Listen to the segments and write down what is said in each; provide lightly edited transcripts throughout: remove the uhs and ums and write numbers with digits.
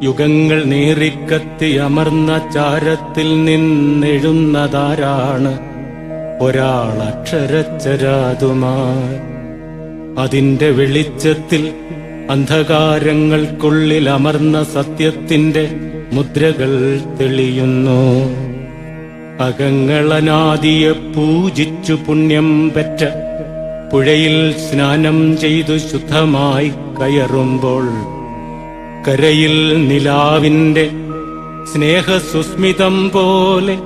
യുഗങ്ങൾ നീറിക്കത്തി അമർന്ന ചാരത്തിൽ നിന്നെഴുന്നതാരാണ്? ഒരാളക്ഷരച്ചരാതുമായി അതിന്റെ വെളിച്ചത്തിൽ അന്ധകാരങ്ങൾക്കുള്ളിൽ അമർന്ന സത്യത്തിന്റെ മുദ്രകൾ തെളിയുന്നു. അകങ്ങളനാദിയെ പൂജിച്ചു പുണ്യം പെറ്റ പുഴയിൽ സ്നാനം ചെയ്തു ശുദ്ധമായി കയറുമ്പോൾ കരയിൽ നിലാവിന്റെ സ്നേഹസുസ്മിതം പോലെ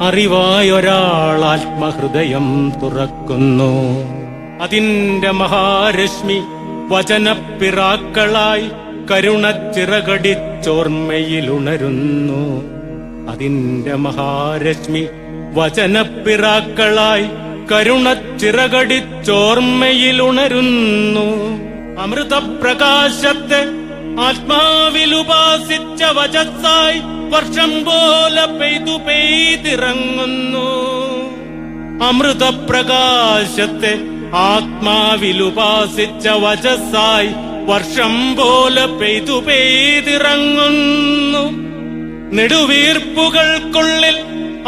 അറിവായൊരാൾ ആത്മഹൃദയം തുറക്കുന്നു. അതിന്റെ മഹാരശ്മി വചനപ്പിറാക്കളായി കരുണച്ചിറകടിച്ചോർമ്മയിലുണരുന്നു. അതിന്റെ മഹാരശ്മി വചനപ്പിറാക്കളായി കരുണച്ചിറകടിച്ചോർമ്മയിലുണരുന്നു. അമൃതപ്രകാശത്തെ ആത്മാവിലുപാസിച്ച വചസ്സായി വർഷം പോലെ പെയ്തു പെയ്തിറങ്ങുന്നു. അമൃതപ്രകാശത്തെ ആത്മാവിലുപാസിച്ച വചസ്സായി വർഷം പോലെ പെയ്തു പെയ്തിറങ്ങുന്നു. നെടുവീർപ്പുകൾക്കുള്ളിൽ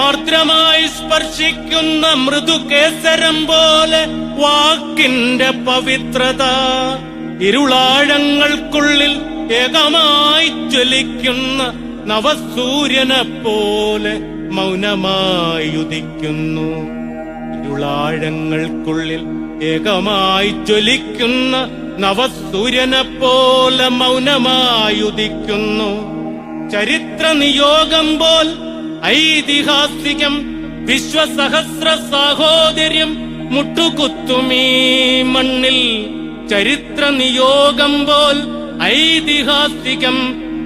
ആർദ്രമായി സ്പർശിക്കുന്ന മൃദുകേസരം പോലെ വാക്കിന്റെ പവിത്രത ഇരുളാഴങ്ങൾക്കുള്ളിൽ ഏകമായി ജ്വലിക്കുന്ന നവസൂര്യനെ പോലെ മൗനമായി ഉദിക്കുന്നു. ഇരുളാഴങ്ങൾക്കുള്ളിൽ ഏകമായി ജ്വലിക്കുന്ന നവസൂര്യനെ പോലെ മൗനമായി ഉദിക്കുന്നു. ചരിത്ര നിയോഗം പോൽ ഐതിഹാസികം വിശ്വസഹസ്ര സാഹോദര്യം മുട്ടുകുത്തുമീ മണ്ണിൽ. ചരിത്ര നിയോഗം പോൽ ഐതിഹാസികം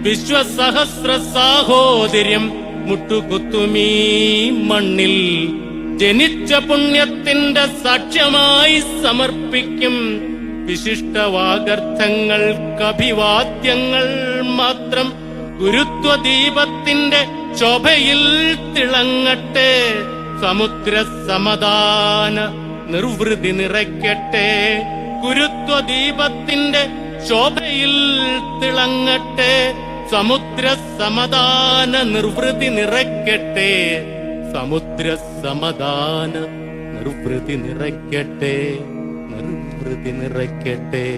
വിശ്വസഹസ്ര സാഹോദര്യം മുട്ടുകുത്തുമീ മണ്ണിൽ. ജനിച്ച പുണ്യത്തിന്റെ സാക്ഷ്യമായി സമർപ്പിക്കും വിശിഷ്ടവാഗർത്ഥങ്ങൾക്കഭിവാദ്യങ്ങൾ മാത്രം. ഗുരുത്വദീപത്തിന്റെ ശോഭയിൽ തിളങ്ങട്ടെ, സമുദ്ര സമാധാന നിർവൃതി നിറയ്ക്കട്ടെ. ഗുരുത്വദീപത്തിന്റെ ശോഭയിൽ തിളങ്ങട്ടെ, സമുദ്ര സമാധാന നിർവൃതി നിറയ്ക്കട്ടെ. സമുദ്ര സമാധാന നിർവൃതി നിറയ്ക്കട്ടെ, നിർവൃതി നിറയ്ക്കട്ടെ.